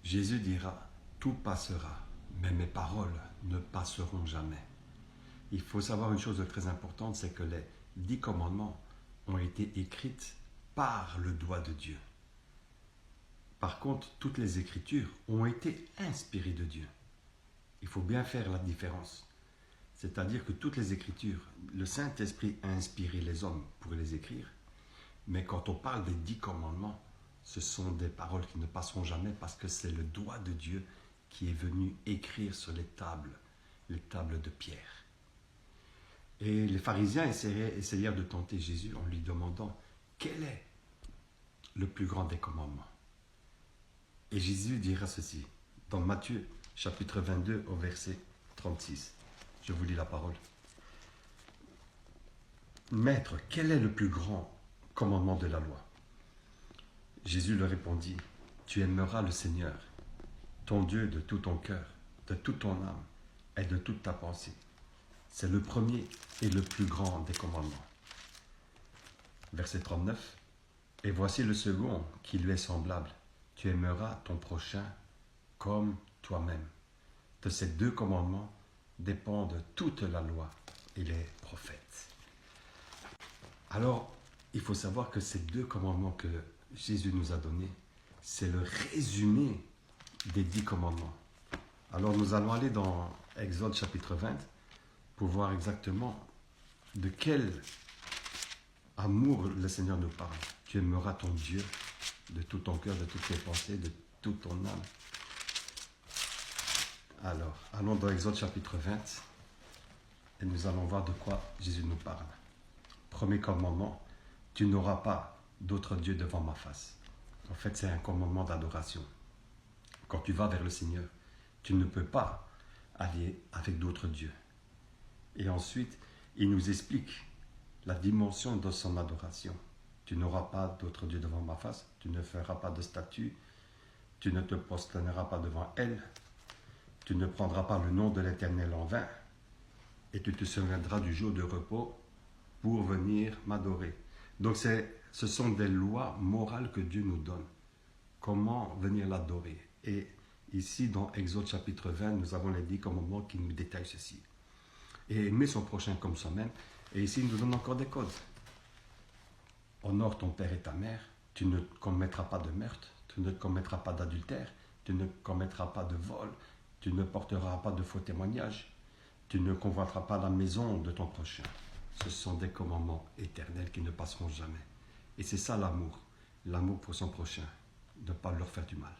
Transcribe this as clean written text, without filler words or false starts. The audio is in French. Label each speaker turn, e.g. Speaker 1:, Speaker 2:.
Speaker 1: Jésus dira, tout passera, mais mes paroles ne passeront jamais. Il faut savoir une chose de très importante, c'est que les 10 commandements ont été écrits par le doigt de Dieu. Par contre, toutes les Écritures ont été inspirées de Dieu. Il faut bien faire la différence. C'est-à-dire que toutes les Écritures, le Saint-Esprit a inspiré les hommes pour les écrire, mais quand on parle des 10 commandements, ce sont des paroles qui ne passeront jamais parce que c'est le doigt de Dieu qui est venu écrire sur les tables de pierre. Et les pharisiens essayèrent de tenter Jésus en lui demandant quel est le plus grand des commandements. Et Jésus dira ceci, dans Matthieu chapitre 22 au verset 36. Je vous lis la parole. Maître, quel est le plus grand commandement de la loi? Jésus leur répondit, tu aimeras le Seigneur, ton Dieu de tout ton cœur, de toute ton âme et de toute ta pensée. C'est le premier et le plus grand des commandements. Verset 39. Et voici le second qui lui est semblable. Tu aimeras ton prochain comme toi-même. De ces 2 commandements dépendent toute la loi et les prophètes. Alors, il faut savoir que ces 2 commandements que Jésus nous a donnés, c'est le résumé des 10 commandements. Alors, nous allons aller dans Exode chapitre 20 pour voir exactement de quel amour le Seigneur nous parle. Tu aimeras ton Dieu de tout ton cœur, de toutes tes pensées, de toute ton âme. Alors, allons dans Exode chapitre 20 et nous allons voir de quoi Jésus nous parle. Premier commandement, tu n'auras pas d'autre Dieu devant ma face. En fait, c'est un commandement d'adoration. Quand tu vas vers le Seigneur, tu ne peux pas aller avec d'autres dieux. Et ensuite, il nous explique la dimension de son adoration. Tu n'auras pas d'autre Dieu devant ma face, tu ne feras pas de statue, tu ne te prosterneras pas devant elle, tu ne prendras pas le nom de l'Éternel en vain, et tu te souviendras du jour de repos pour venir m'adorer. Donc ce sont des lois morales que Dieu nous donne. Comment venir l'adorer? Et ici, dans Exode chapitre 20, nous avons les 10 commandements qui nous détaillent ceci. Et aimer son prochain comme soi-même. Et ici, il nous donne encore des codes. Honore ton père et ta mère. Tu ne commettras pas de meurtre. Tu ne commettras pas d'adultère. Tu ne commettras pas de vol. Tu ne porteras pas de faux témoignages. Tu ne convoiteras pas la maison de ton prochain. Ce sont des commandements éternels qui ne passeront jamais. Et c'est ça l'amour. L'amour pour son prochain. De ne pas leur faire du mal.